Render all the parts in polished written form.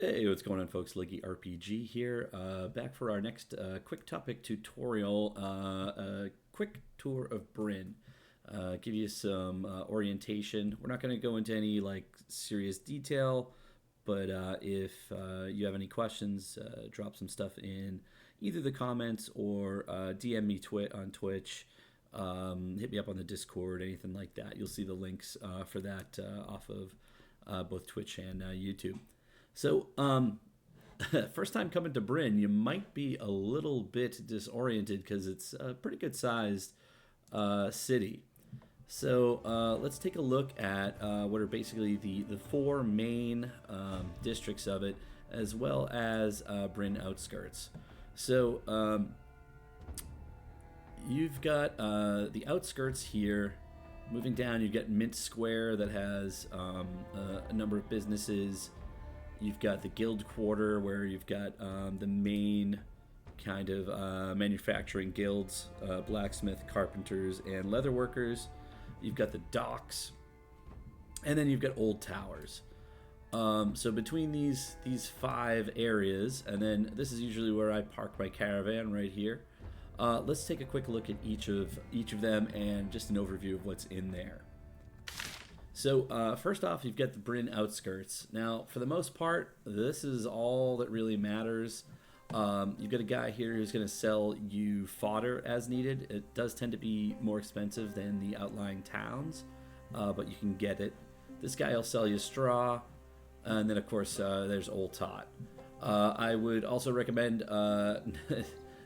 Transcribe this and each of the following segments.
Hey, what's going on, folks? Leggy RPG here, back for our next quick topic tutorial. A quick tour of Bryn. Give you some orientation. We're not going to go into any serious detail, but if you have any questions, drop some stuff in either the comments or DM me on Twitch. Hit me up on the Discord, anything like that. You'll see the links for that off of both Twitch and YouTube. So, first time coming to Bryn, you might be a little bit disoriented because it's a pretty good sized city. So let's take a look at what are basically the four main districts of it, as well as Bryn outskirts. So you've got the outskirts here. Moving down, you get Mint Square that has a number of businesses. You've got the Guild Quarter, where you've got the main kind of manufacturing guilds, blacksmith, carpenters, and leatherworkers. You've got the docks, and then you've got old towers. So between these five areas, and then this is usually where I park my caravan right here. Let's take a quick look at each of them and just an overview of what's in there. So first off, you've got the Bryn outskirts. Now, for the most part, this is all that really matters. You've got a guy here who's going to sell you fodder as needed. It does tend to be more expensive than the outlying towns, but you can get it. This guy will sell you straw, and then of course there's Old Tot. I would also recommend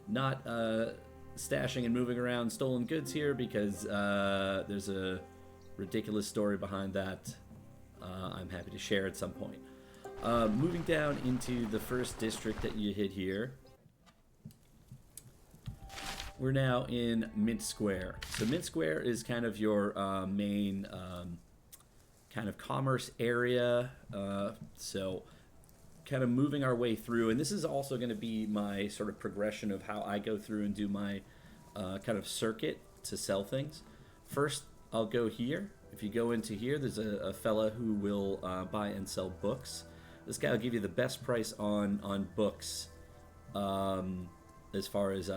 not stashing and moving around stolen goods here, because there's a ridiculous story behind that. I'm happy to share at some point. Moving down into the first district that you hit here, we're now in Mint Square. So Mint Square is kind of your main kind of commerce area. So kind of moving our way through, and this is also going to be my sort of progression of how I go through and do my kind of circuit to sell things. First, I'll go here. If you go into here, there's a fella who will buy and sell books. This guy will give you the best price on books as far as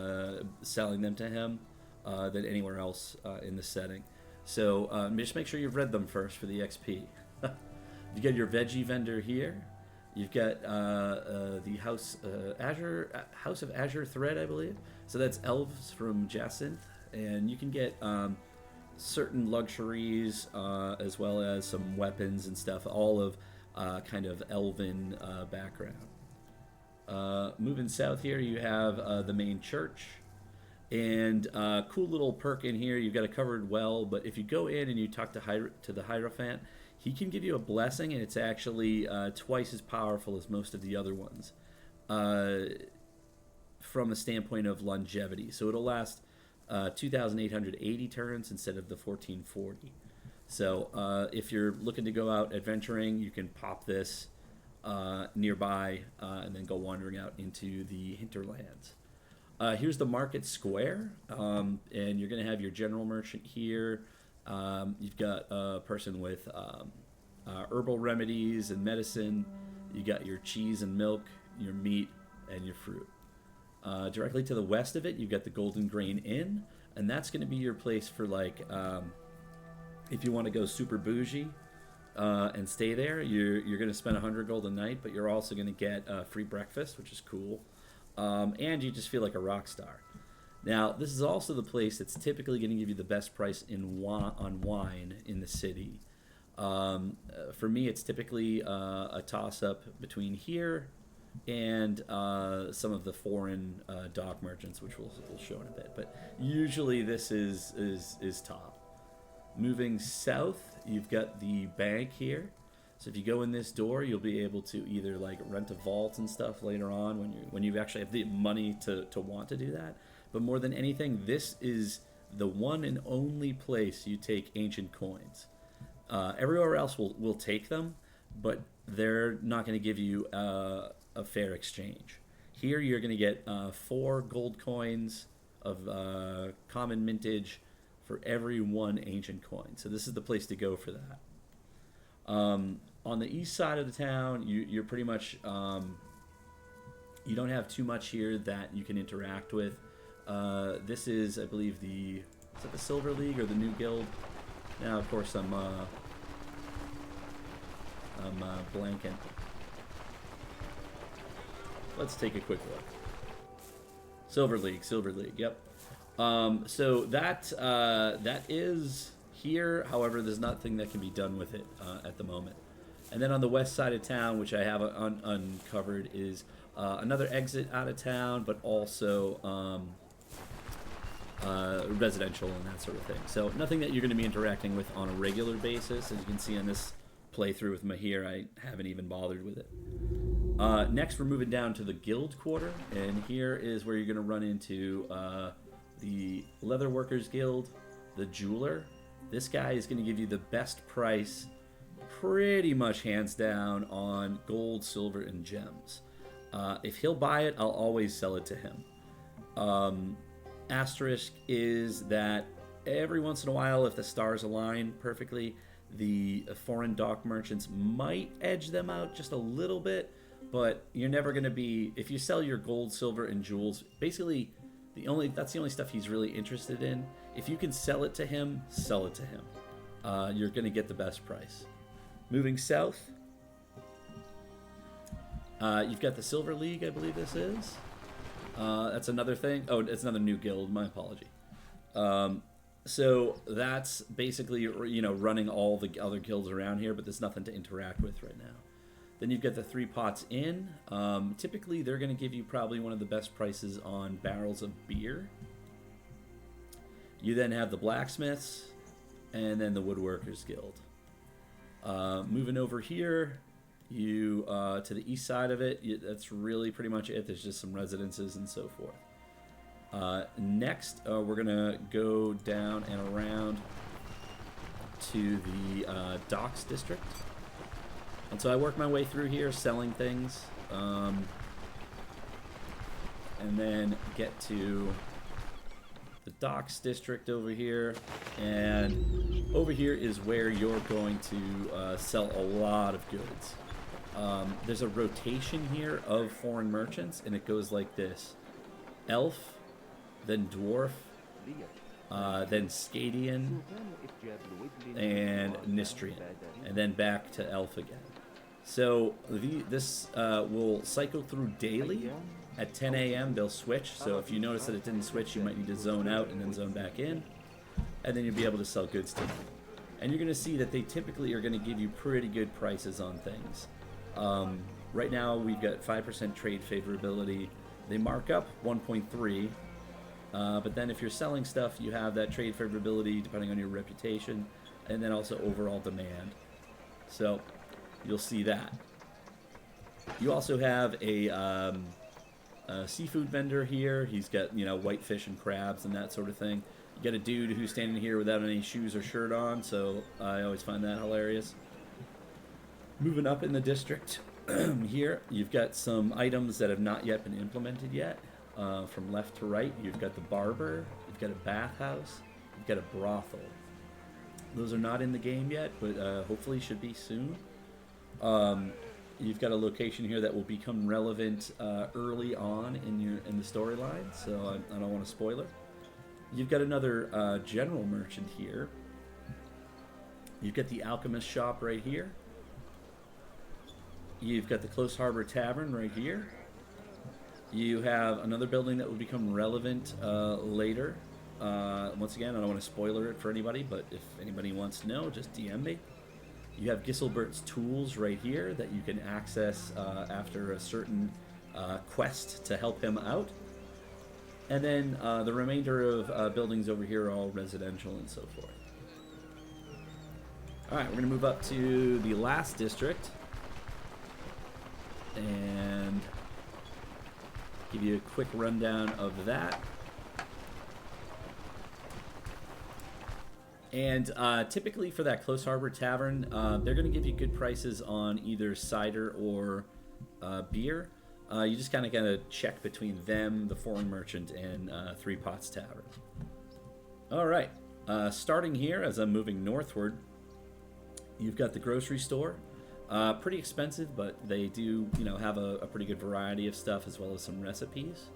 selling them to him than anywhere else in the setting. So just make sure you've read them first for the XP. You get your veggie vendor here. You've got the House of Azure Thread, I believe. So that's elves from Jacinth, and you can get certain luxuries as well as some weapons and stuff, all of kind of elven background. Moving south here, you have the main church, and cool little perk in here. You've got a covered well, but if you go in and you talk to the Hierophant, he can give you a blessing, and it's actually twice as powerful as most of the other ones from a standpoint of longevity. So it'll last 2,880 turns instead of the 1,440. So if you're looking to go out adventuring, you can pop this nearby and then go wandering out into the hinterlands. Here's the market square, and you're going to have your general merchant here. You've got a person with herbal remedies and medicine. You got your cheese and milk, your meat, and your fruit. Directly to the west of it, you've got the Golden Grain Inn, and that's going to be your place for if you want to go super bougie and stay there. You're going to spend 100 gold a night, but you're also going to get free breakfast, which is cool, and you just feel like a rock star. Now, this is also the place that's typically going to give you the best price on wine in the city. For me, it's typically a toss-up between here and some of the foreign dock merchants, which we'll show in a bit. But usually this is top. Moving south, you've got the bank here. So if you go in this door, you'll be able to either rent a vault and stuff later on when you actually have the money to want to do that. But more than anything, this is the one and only place you take ancient coins. Everywhere else will take them, but they're not going to give you a fair exchange. Here you're going to get 4 gold coins of common mintage for every 1 ancient coin. So this is the place to go for that. On the east side of the town, you're pretty much you don't have too much here that you can interact with. This is, I believe, is it the Silver League or the new guild? Now, of course, I'm blanking. Let's take a quick look. Silver League, yep. So that is here. However, there's nothing that can be done with it at the moment. And then on the west side of town, which I have uncovered, is another exit out of town, but also residential and that sort of thing. So nothing that you're going to be interacting with on a regular basis. As you can see on this playthrough with Mahir, I haven't even bothered with it. Next, we're moving down to the Guild Quarter, and here is where you're going to run into the Leatherworkers Guild, the Jeweler. This guy is going to give you the best price, pretty much hands down, on gold, silver, and gems. If he'll buy it, I'll always sell it to him. Asterisk is that every once in a while, if the stars align perfectly, the foreign dock merchants might edge them out just a little bit, but you're never going to be, if you sell your gold, silver, and jewels, basically that's the only stuff he's really interested in. If you can sell it to him, sell it to him. You're going to get the best price. Moving south, you've got the Silver League, I believe this is. That's another thing. Oh, it's another new guild. My apology. So that's basically, running all the other guilds around here, but there's nothing to interact with right now. Then you've got the Three Pots Inn. Typically, they're going to give you probably one of the best prices on barrels of beer. You then have the Blacksmiths, and then the Woodworkers Guild. Moving over here, you to the east side of it, that's really pretty much it. There's just some residences and so forth. Next, we're going to go down and around to the Docks District. And so I work my way through here selling things, and then get to the Docks District over here, and over here is where you're going to sell a lot of goods. There's a rotation here of foreign merchants, and it goes like this: Elf, then Dwarf, then Scadian, and Nistrian, and then back to Elf again. So this will cycle through daily. At 10 a.m. they'll switch, so if you notice that it didn't switch, you might need to zone out and then zone back in, and then you'll be able to sell goods to them. And you're going to see that they typically are going to give you pretty good prices on things. Right now we've got 5% trade favorability. They mark up 1.3, but then if you're selling stuff, you have that trade favorability depending on your reputation, and then also overall demand. So you'll see that. You also have a seafood vendor here. He's got, white fish and crabs and that sort of thing. You got a dude who's standing here without any shoes or shirt on, so I always find that hilarious. Moving up in the district, here you've got some items that have not yet been implemented yet. From left to right, you've got the barber, you've got a bathhouse, you've got a brothel. Those are not in the game yet, but hopefully should be soon. You've got a location here that will become relevant early on in the storyline, so I don't want to spoil it. You've got another general merchant here. You've got the alchemist shop right here. You've got the Close Harbor Tavern right here. You have another building that will become relevant later. Once again, I don't want to spoiler it for anybody, but if anybody wants to know, just DM me. You have Giselbert's tools right here that you can access after a certain quest to help him out. And then the remainder of buildings over here are all residential and so forth. Alright, we're going to move up to the last district and give you a quick rundown of that. And typically for that Close Harbor Tavern, they're going to give you good prices on either cider or beer. You just kind of got to check between them, the foreign merchant, and Three Pots Tavern. All right, starting here as I'm moving northward, you've got the grocery store. Pretty expensive, but they do, you know, have a pretty good variety of stuff as well as some recipes.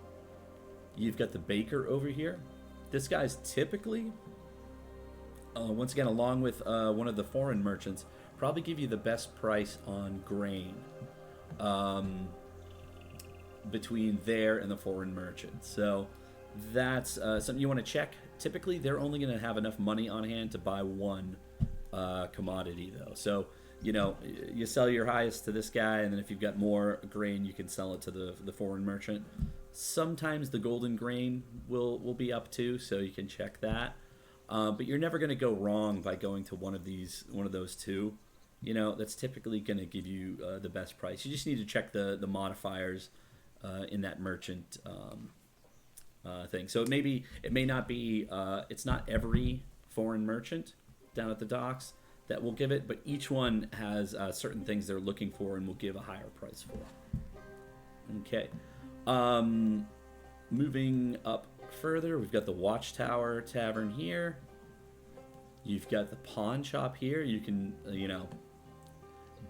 You've got the baker over here. This guy's typically, once again, along with one of the foreign merchants, probably give you the best price on grain between there and the foreign merchant. So that's something you want to check. Typically, they're only going to have enough money on hand to buy one commodity, though. So, you know, you sell your highest to this guy, and then if you've got more grain, you can sell it to the foreign merchant. Sometimes the golden grain will be up too, so you can check that. But you're never going to go wrong by going to one of those two. You know, that's typically going to give you the best price. You just need to check the modifiers in that merchant thing. So it may not be. It's not every foreign merchant down at the docks that will give it, but each one has certain things they're looking for and will give a higher price for. Okay. Moving up further, we've got the Watchtower Tavern here. You've got the pawn shop here. You can, you know,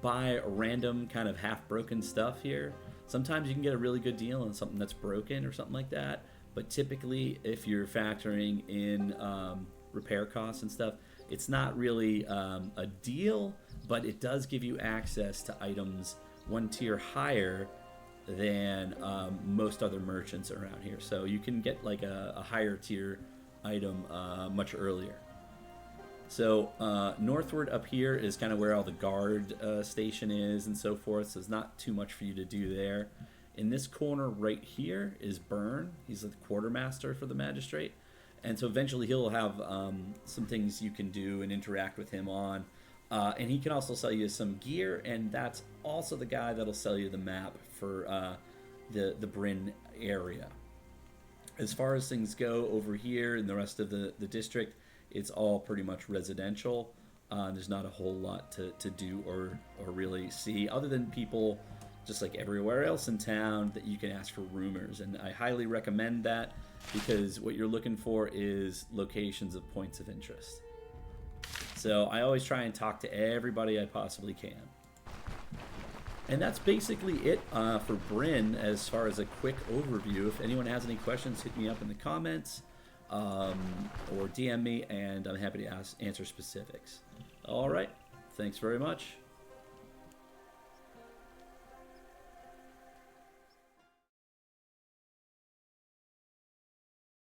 buy random kind of half-broken stuff here. Sometimes you can get a really good deal on something that's broken or something like that, but typically if you're factoring in repair costs and stuff, it's not really a deal, but it does give you access to items one tier higher than most other merchants around here. So you can get like a higher tier item much earlier. So northward up here is kind of where all the guard station is and so forth. So there's not too much for you to do there. In this corner right here is Brynn. He's the quartermaster for the magistrate. And so eventually he'll have some things you can do and interact with him on. And he can also sell you some gear, and that's also the guy that'll sell you the map for the Brynn area. As far as things go over here in the rest of the district, it's all pretty much residential. There's not a whole lot to do or really see, other than people, just like everywhere else in town, that you can ask for rumors. And I highly recommend that, because what you're looking for is locations of points of interest. So I always try and talk to everybody I possibly can. And that's basically it for Brynn as far as a quick overview. If anyone has any questions, hit me up in the comments or DM me, and I'm happy to answer specifics. All right. Thanks very much.